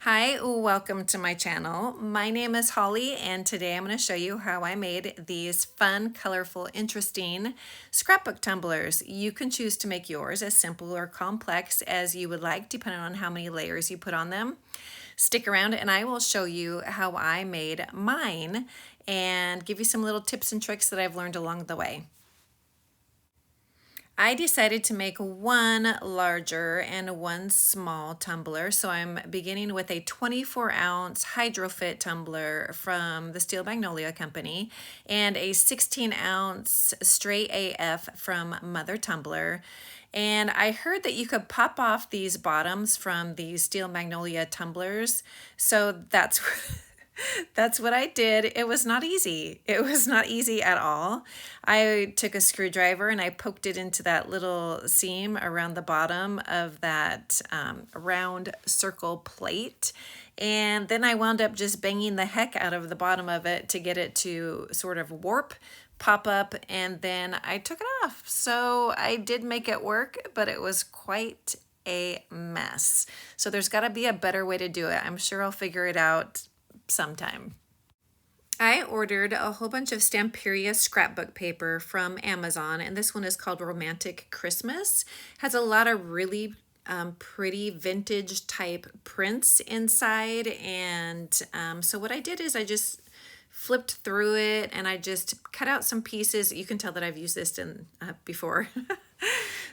Hi, welcome to my channel. My name is Holly and today I'm going to show you how I made these fun, colorful, interesting scrapbook tumblers. You can choose to make yours as simple or complex as you would like depending on how many layers you put on them. Stick around and I will show you how I made mine and give you some little tips and tricks that I've learned along the way. I decided to make one larger and one small tumbler. So I'm beginning with a 24-ounce Hydrofit tumbler from the Steel Magnolia company and a 16-ounce Straight AF from Mother Tumbler. And I heard that you could pop off these bottoms from these Steel Magnolia tumblers. So that's what I did. It was not easy. It was not easy at all. I took a screwdriver and I poked it into that little seam around the bottom of that round circle plate. And then I wound up just banging the heck out of the bottom of it to get it to sort of warp, pop up, and then I took it off. So I did make it work, but it was quite a mess. So there's got to be a better way to do it. I'm sure I'll figure it out sometime. I ordered a whole bunch of Stamperia scrapbook paper from Amazon, and this one is called Romantic Christmas. Has a lot of really pretty vintage type prints inside, and so what I did is I just flipped through it and I just cut out some pieces. You can tell that I've used this before.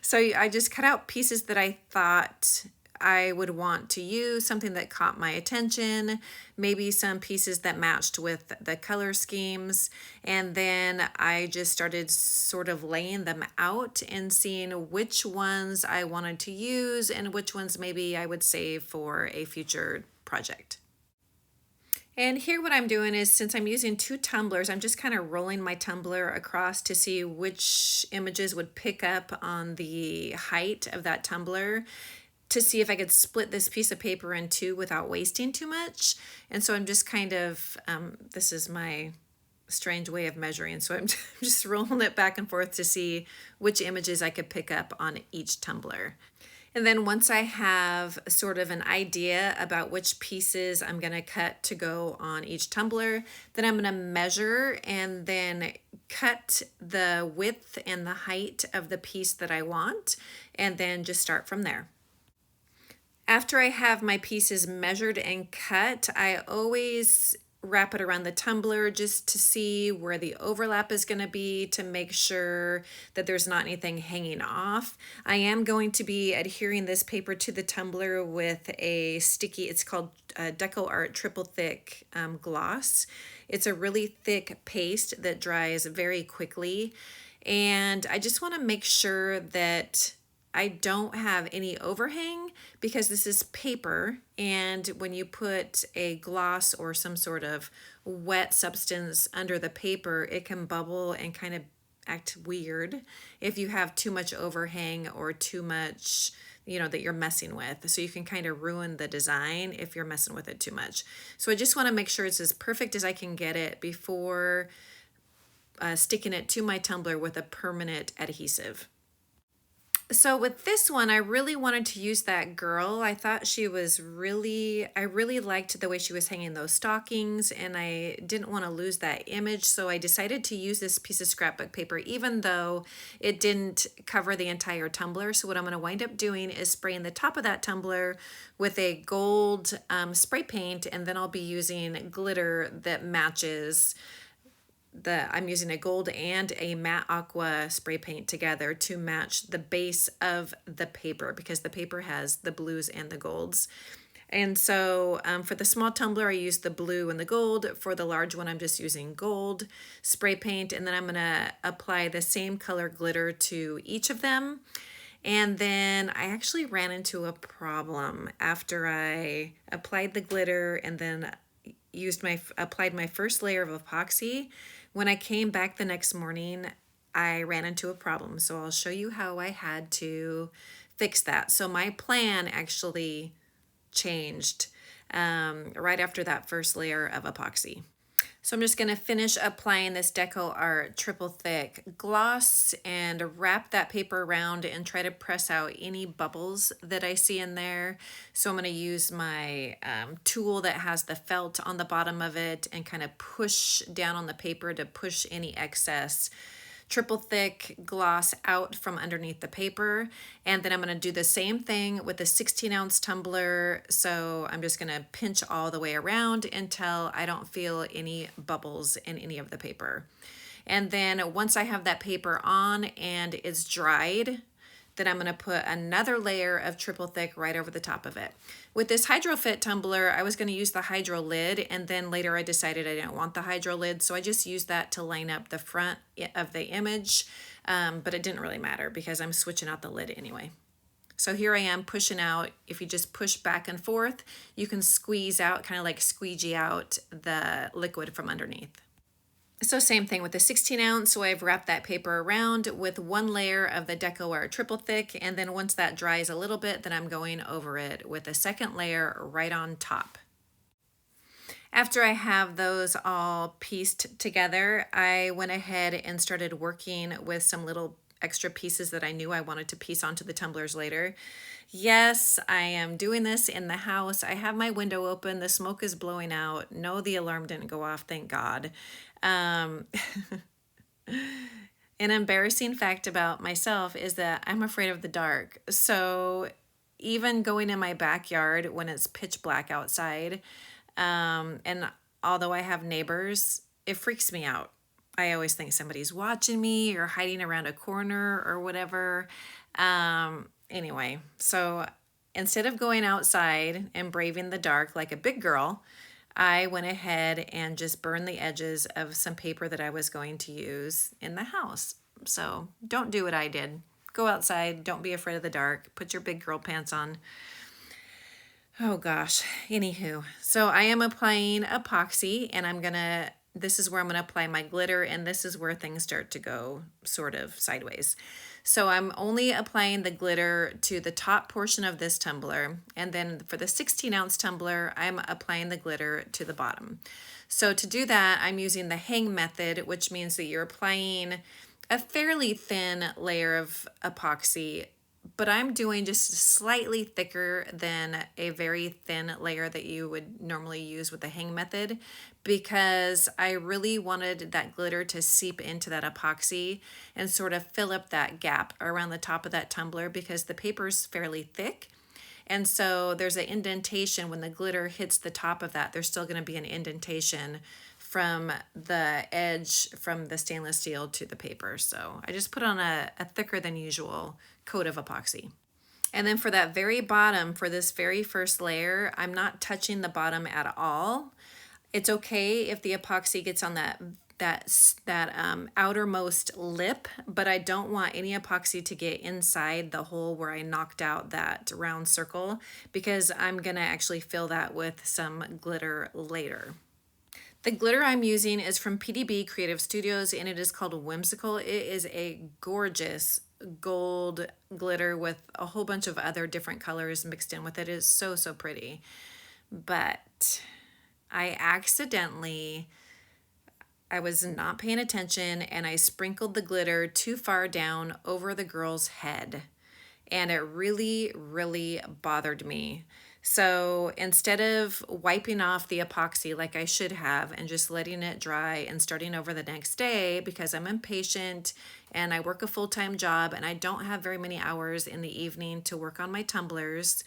So I just cut out pieces that I thought I would want to use, something that caught my attention, maybe some pieces that matched with the color schemes. And then I just started sort of laying them out and seeing which ones I wanted to use and which ones maybe I would save for a future project. And here what I'm doing is, since I'm using two tumblers, I'm just kind of rolling my tumbler across to see which images would pick up on the height of that tumbler, to see if I could split this piece of paper in two without wasting too much. And so I'm just kind of, this is my strange way of measuring. So I'm just rolling it back and forth to see which images I could pick up on each tumbler. And then once I have sort of an idea about which pieces I'm going to cut to go on each tumbler, then I'm going to measure and then cut the width and the height of the piece that I want, and then just start from there. After I have my pieces measured and cut, I always wrap it around the tumbler just to see where the overlap is going to be, to make sure that there's not anything hanging off. I am going to be adhering this paper to the tumbler with a sticky, it's called DecoArt Triple Thick Gloss. It's a really thick paste that dries very quickly. And I just want to make sure that I don't have any overhang, because this is paper, and when you put a gloss or some sort of wet substance under the paper, it can bubble and kind of act weird if you have too much overhang or too much, that you're messing with. So you can kind of ruin the design if you're messing with it too much. So I just want to make sure it's as perfect as I can get it before sticking it to my tumbler with a permanent adhesive. So with this one, I really wanted to use that girl. I thought she was I really liked the way she was hanging those stockings, and I didn't want to lose that image. So I decided to use this piece of scrapbook paper, even though it didn't cover the entire tumbler. So what I'm going to wind up doing is spraying the top of that tumbler with a gold spray paint, and then I'll be using glitter that matches I'm using a gold and a matte aqua spray paint together to match the base of the paper, because the paper has the blues and the golds. And so for the small tumbler, I used the blue and the gold. For the large one, I'm just using gold spray paint. And then I'm going to apply the same color glitter to each of them. And then I actually ran into a problem after I applied the glitter and then applied my first layer of epoxy. When I came back the next morning, I ran into a problem. So I'll show you how I had to fix that. So my plan actually changed right after that first layer of epoxy. So I'm just going to finish applying this DecoArt triple thick gloss and wrap that paper around and try to press out any bubbles that I see in there. So I'm going to use my tool that has the felt on the bottom of it and kind of push down on the paper to push any excess triple thick gloss out from underneath the paper. And then I'm going to do the same thing with the 16-ounce tumbler. So I'm just going to pinch all the way around until I don't feel any bubbles in any of the paper. And then once I have that paper on and it's dried, then I'm going to put another layer of triple thick right over the top of it. With this Hydrofit tumbler, I was going to use the hydro lid, and then later I decided I didn't want the hydro lid, so I just used that to line up the front of the image, but it didn't really matter because I'm switching out the lid anyway. So here I am pushing out. If you just push back and forth, you can squeeze out, kind of like squeegee out the liquid from underneath. So same thing with the 16-ounce, so I've wrapped that paper around with one layer of the DecoArt triple thick, and then once that dries a little bit, then I'm going over it with a second layer right on top. After I have those all pieced together, I went ahead and started working with some little extra pieces that I knew I wanted to piece onto the tumblers later. Yes, I am doing this in the house. I have my window open. The smoke is blowing out. No, the alarm didn't go off, thank God. An embarrassing fact about myself is that I'm afraid of the dark. So even going in my backyard when it's pitch black outside, and although I have neighbors, it freaks me out. I always think somebody's watching me or hiding around a corner or whatever. Anyway, so instead of going outside and braving the dark like a big girl, I went ahead and just burned the edges of some paper that I was going to use in the house. So don't do what I did. Go outside. Don't be afraid of the dark. Put your big girl pants on. Oh gosh. Anywho, so I am applying epoxy, and this is where I'm going to apply my glitter, and this is where things start to go sort of sideways. So I'm only applying the glitter to the top portion of this tumbler, and then for the 16-ounce tumbler, I'm applying the glitter to the bottom. So to do that, I'm using the hang method, which means that you're applying a fairly thin layer of epoxy, but I'm doing just slightly thicker than a very thin layer that you would normally use with the hang method, because I really wanted that glitter to seep into that epoxy and sort of fill up that gap around the top of that tumbler, because the paper is fairly thick. And so there's an indentation when the glitter hits the top of that. There's still going to be an indentation from the edge from the stainless steel to the paper. So I just put on a thicker than usual coat of epoxy. And then for that very bottom, for this very first layer, I'm not touching the bottom at all. It's okay if the epoxy gets on that outermost lip, but I don't want any epoxy to get inside the hole where I knocked out that round circle, because I'm gonna actually fill that with some glitter later. The glitter I'm using is from PDB Creative Studios, and it is called Whimsical. It is a gorgeous gold glitter with a whole bunch of other different colors mixed in with it. It is so, so pretty. But I was not paying attention, and I sprinkled the glitter too far down over the girl's head, and it really, really bothered me. So instead of wiping off the epoxy like I should have and just letting it dry and starting over the next day, because I'm impatient and I work a full-time job and I don't have very many hours in the evening to work on my tumblers,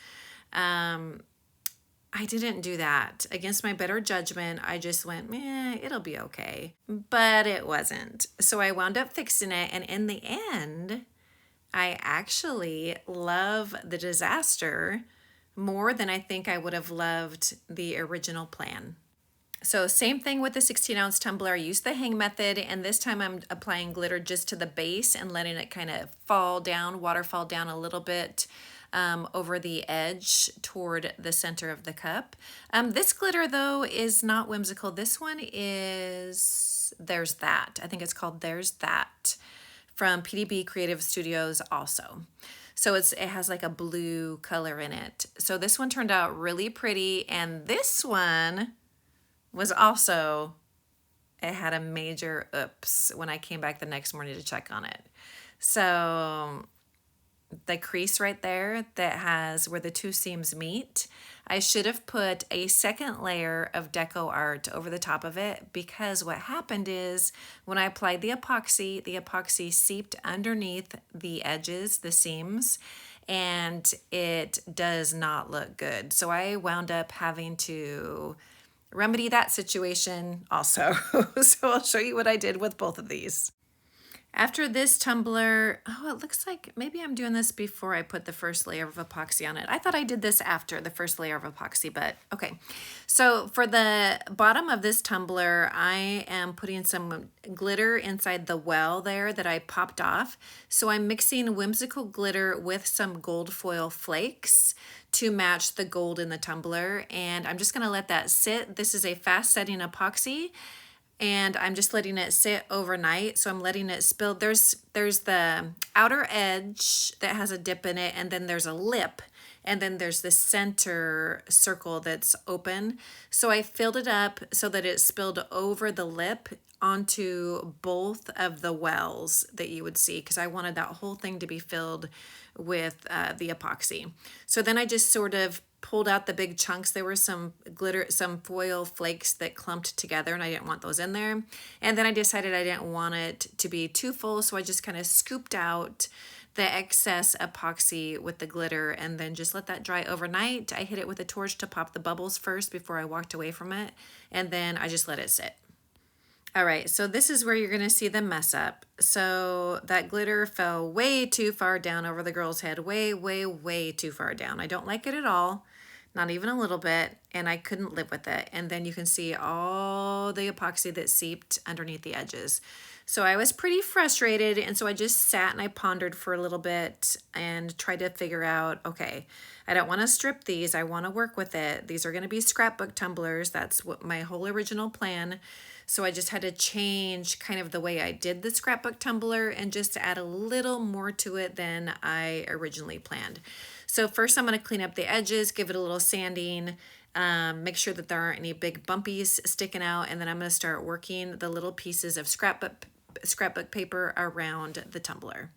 I didn't do that. Against my better judgment, I just went, it'll be okay. But it wasn't. So I wound up fixing it, and in the end, I actually love the disaster more than I think I would have loved the original plan. So same thing with the 16-ounce tumbler. I used the hang method, and this time I'm applying glitter just to the base and letting it kind of waterfall down a little bit over the edge toward the center of the cup. This glitter, though, is not Whimsical. This one is There's That. I think it's called There's That, from PDB Creative Studios also. So it has like a blue color in it. So this one turned out really pretty, and this one was also it had a major oops when I came back the next morning to check on it. So the crease right there that has where the two seams meet, I should have put a second layer of DecoArt over the top of it, because what happened is when I applied the epoxy seeped underneath the edges, the seams, and it does not look good. So I wound up having to remedy that situation also. So I'll show you what I did with both of these. After this tumbler, oh, it looks like maybe I'm doing this before I put the first layer of epoxy on it. I thought I did this after the first layer of epoxy, but okay. So for the bottom of this tumbler, I am putting some glitter inside the well there that I popped off. So I'm mixing whimsical glitter with some gold foil flakes to match the gold in the tumbler. And I'm just gonna let that sit. This is a fast setting epoxy, and I'm just letting it sit overnight. So I'm letting it spill. There's the outer edge that has a dip in it, and then there's a lip, and then there's the center circle that's open. So I filled it up so that it spilled over the lip onto both of the wells that you would see, because I wanted that whole thing to be filled with the epoxy. So then I just sort of pulled out the big chunks. There were some glitter, some foil flakes that clumped together, and I didn't want those in there. And then I decided I didn't want it to be too full, so I just kind of scooped out the excess epoxy with the glitter and then just let that dry overnight. I hit it with a torch to pop the bubbles first before I walked away from it, and then I just let it sit. All right, so this is where you're gonna see the mess up. So that glitter fell way too far down over the girl's head, way, way, way too far down. I don't like it at all, not even a little bit, and I couldn't live with it. And then you can see all the epoxy that seeped underneath the edges. So I was pretty frustrated, and so I just sat and I pondered for a little bit and tried to figure out, okay, I don't want to strip these, I want to work with it. These are going to be scrapbook tumblers. That's what my whole original plan. So I just had to change kind of the way I did the scrapbook tumbler and just add a little more to it than I originally planned. So first I'm going to clean up the edges, give it a little sanding, make sure that there aren't any big bumpies sticking out, and then I'm going to start working the little pieces of scrapbook paper around the tumbler.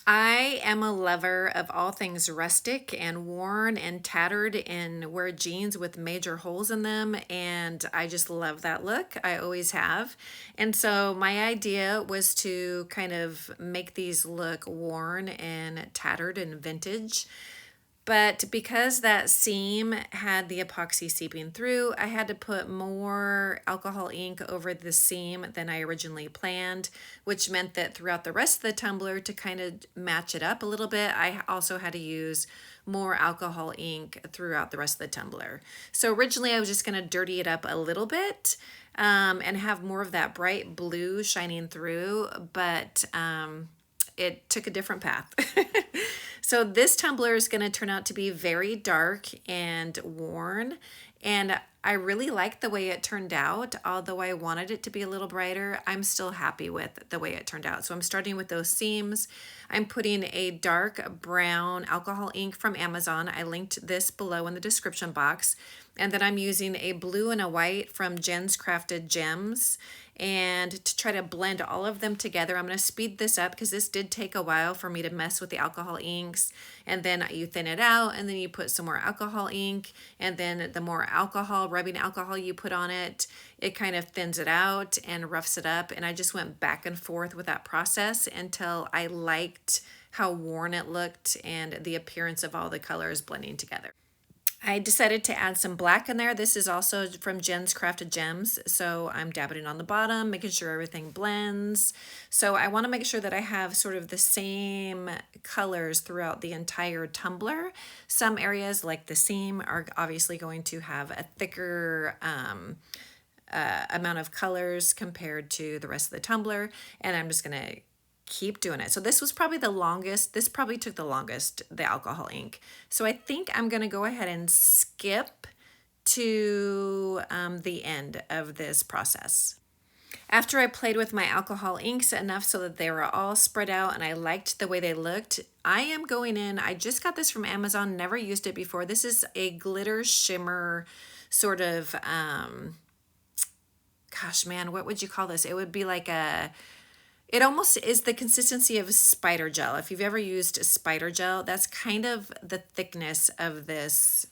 I am a lover of all things rustic and worn and tattered, and wear jeans with major holes in them, and I just love that look. I always have. And so my idea was to kind of make these look worn and tattered and vintage. But because that seam had the epoxy seeping through, I had to put more alcohol ink over the seam than I originally planned, which meant that throughout the rest of the tumbler, to kind of match it up a little bit, I also had to use more alcohol ink throughout the rest of the tumbler. So originally I was just going to dirty it up a little bit and have more of that bright blue shining through, but it took a different path. So this tumbler is going to turn out to be very dark and worn, and I really like the way it turned out. Although I wanted it to be a little brighter, I'm still happy with the way it turned out. So I'm starting with those seams. I'm putting a dark brown alcohol ink from Amazon. I linked this below in the description box. And then I'm using a blue and a white from Jenn's Crafted Gems. And to try to blend all of them together, I'm going to speed this up because this did take a while for me to mess with the alcohol inks. And then you thin it out, and then you put some more alcohol ink, and then the more alcohol, rubbing alcohol you put on it, it kind of thins it out and roughs it up. And I just went back and forth with that process until I liked how worn it looked and the appearance of all the colors blending together. I decided to add some black in there. This is also from Jenn's Crafted Gems. So I'm dabbing it on the bottom, making sure everything blends. So I want to make sure that I have sort of the same colors throughout the entire tumbler. Some areas like the seam are obviously going to have a thicker amount of colors compared to the rest of the tumbler. And I'm just going to keep doing it. So this was probably the longest. This probably took the longest, the alcohol ink. So I think I'm going to go ahead and skip to the end of this process. After I played with my alcohol inks enough so that they were all spread out and I liked the way they looked, I am going in, I just got this from Amazon, never used it before. This is a glitter shimmer sort of gosh, man, what would you call this? It would be like it almost is the consistency of spider gel. If you've ever used spider gel, that's kind of the thickness of this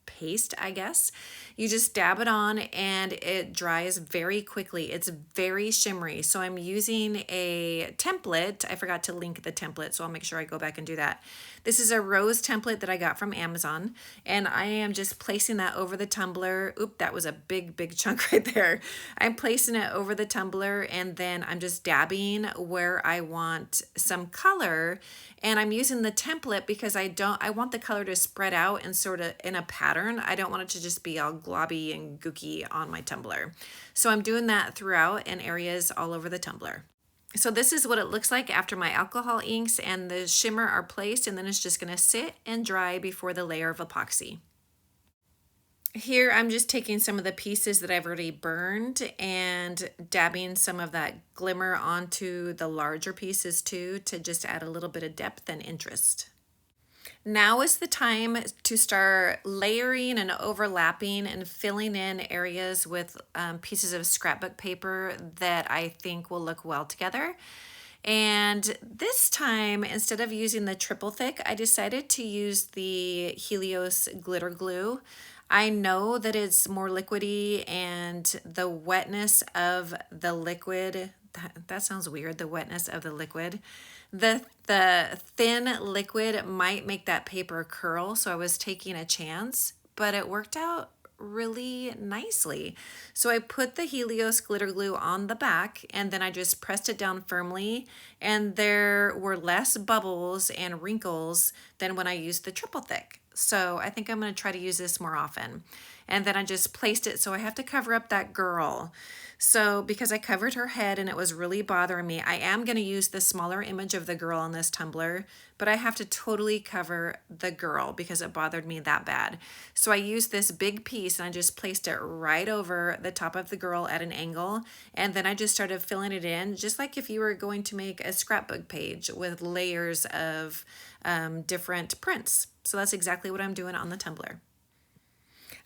paste, I guess. You just dab it on and it dries very quickly. It's very shimmery. So I'm using a template. I forgot to link the template, so I'll make sure I go back and do that. This is a rose template that I got from Amazon, and I am just placing that over the tumbler. Oop, that was a big chunk right there. I'm placing it over the tumbler, and then I'm just dabbing where I want some color, and I'm using the template because I want the color to spread out and sort of in a pattern. I don't want it to just be all globby and gooky on my tumbler. So I'm doing that throughout in areas all over the tumbler. So this is what it looks like after my alcohol inks and the shimmer are placed, and then it's just gonna sit and dry before the layer of epoxy. Here I'm just taking some of the pieces that I've already burned and dabbing some of that glimmer onto the larger pieces too, to just add a little bit of depth and interest. Now is the time to start layering and overlapping and filling in areas with pieces of scrapbook paper that I think will look well together. And this time, instead of using the triple thick, I decided to use the Helios glitter glue. I know that it's more liquidy, and the wetness of the liquid, that sounds weird, the wetness of the liquid. The thin liquid might make that paper curl, so I was taking a chance, but it worked out really nicely. So I put the Helios glitter glue on the back, and then I just pressed it down firmly, and there were less bubbles and wrinkles than when I used the triple thick. So I think I'm going to try to use this more often. And then I just placed it, so I have to cover up that girl. So because I covered her head and it was really bothering me, I am going to use the smaller image of the girl on this tumbler, but I have to totally cover the girl because it bothered me that bad. So I used this big piece and I just placed it right over the top of the girl at an angle, and then I just started filling it in, just like if you were going to make a scrapbook page with layers of different prints. So that's exactly what I'm doing on the tumbler.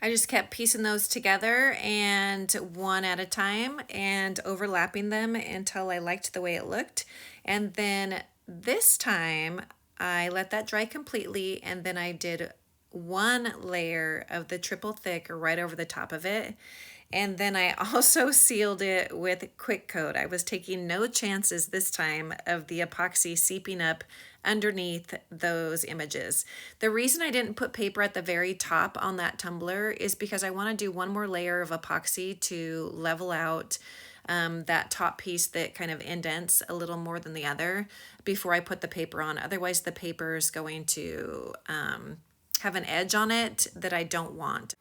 I just kept piecing those together, and one at a time, and overlapping them until I liked the way it looked. And then this time I let that dry completely, and then I did one layer of the triple thick right over the top of it. And then I also sealed it with quick coat. I was taking no chances this time of the epoxy seeping up underneath those images. The reason I didn't put paper at the very top on that tumbler is because I want to do one more layer of epoxy to level out that top piece that kind of indents a little more than the other before I put the paper on. Otherwise the paper is going to have an edge on it that I don't want.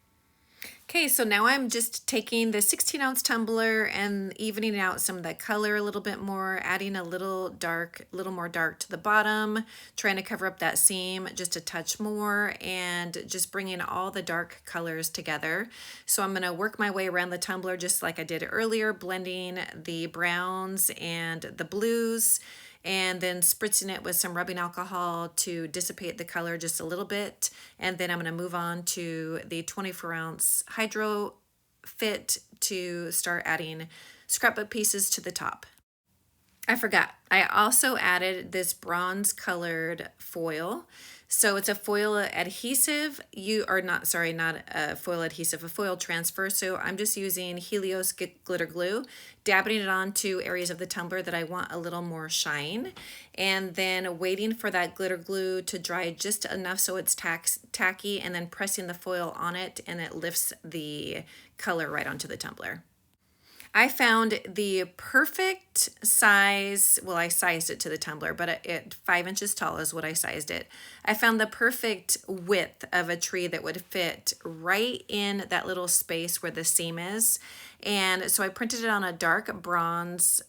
Okay, so now I'm just taking the 16-ounce tumbler and evening out some of the color a little bit more, adding a little more dark to the bottom, trying to cover up that seam just a touch more, and just bringing all the dark colors together. So I'm gonna work my way around the tumbler just like I did earlier, blending the browns and the blues, and then spritzing it with some rubbing alcohol to dissipate the color just a little bit. And then I'm going to move on to the 24-ounce Hydrofit to start adding scrapbook pieces to the top. I forgot, I also added this bronze colored foil. So it's a foil adhesive, not a foil adhesive, a foil transfer. So I'm just using Helios glitter glue, dabbing it onto areas of the tumbler that I want a little more shine, and then waiting for that glitter glue to dry just enough so it's tacky, and then pressing the foil on it, and it lifts the color right onto the tumbler. I found the perfect size, well, I sized it to the tumbler, but 5 inches tall is what I sized it. I found the perfect width of a tree that would fit right in that little space where the seam is. And so I printed it on a dark bronze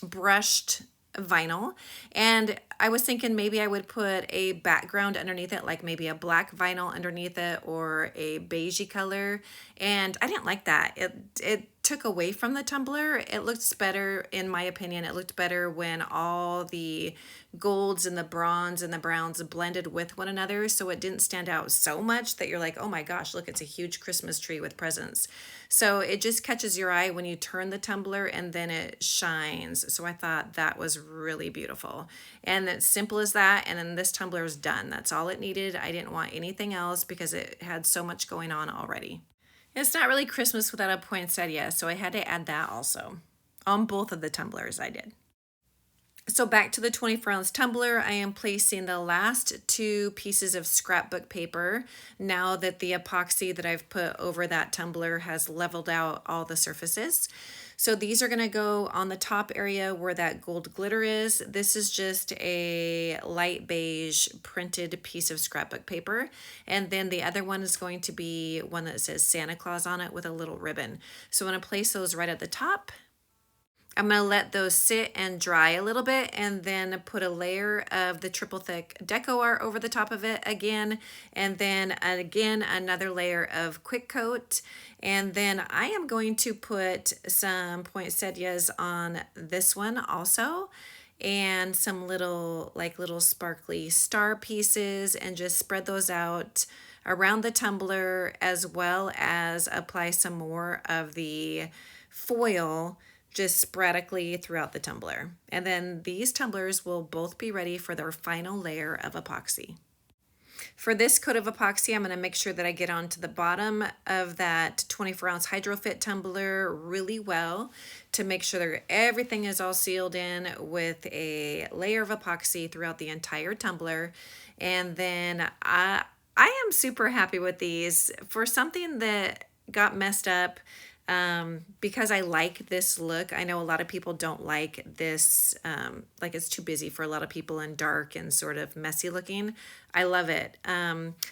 brushed vinyl, and I was thinking maybe I would put a background underneath it, like maybe a black vinyl underneath it or a beigey color, and I didn't like that. It took away from the tumbler. It looks better, in my opinion. It looked better when all the golds and the bronze and the browns blended with one another, so it didn't stand out so much that you're like, oh my gosh, look, it's a huge Christmas tree with presents. So it just catches your eye when you turn the tumbler and then it shines. So I thought that was really beautiful. And it's simple as that, and then this tumbler is done. That's all it needed. I didn't want anything else because it had so much going on already. It's not really Christmas without a poinsettia, so I had to add that also. On both of the tumblers I did. So back to the 24-ounce tumbler, I am placing the last 2 pieces of scrapbook paper now that the epoxy that I've put over that tumbler has leveled out all the surfaces. So these are going to go on the top area where that gold glitter is. This is just a light beige printed piece of scrapbook paper. And then the other one is going to be one that says Santa Claus on it with a little ribbon. So I'm going to place those right at the top. I'm going to let those sit and dry a little bit and then put a layer of the triple thick DecoArt over the top of it again, and then again another layer of quick coat. And then I am going to put some poinsettias on this one also, and some little sparkly star pieces, and just spread those out around the tumbler, as well as apply some more of the foil just sporadically throughout the tumbler. And then these tumblers will both be ready for their final layer of epoxy. For this coat of epoxy, I'm going to make sure that I get onto the bottom of that 24-ounce Hydrofit tumbler really well to make sure that everything is all sealed in with a layer of epoxy throughout the entire tumbler. And then I am super happy with these. For something that got messed up, because I like this look. I know a lot of people don't like this, like it's too busy for a lot of people and dark and sort of messy looking. I love it.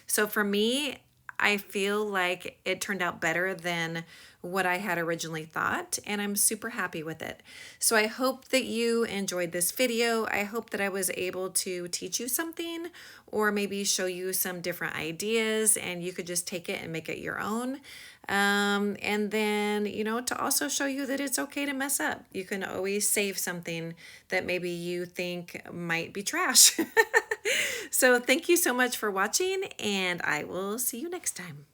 So for me, I feel like it turned out better than what I had originally thought, and I'm super happy with it. So I hope that you enjoyed this video. I hope that I was able to teach you something, or maybe show you some different ideas and you could just take it and make it your own. And then, to also show you that it's okay to mess up. You can always save something that maybe you think might be trash. So thank you so much for watching, and I will see you next time.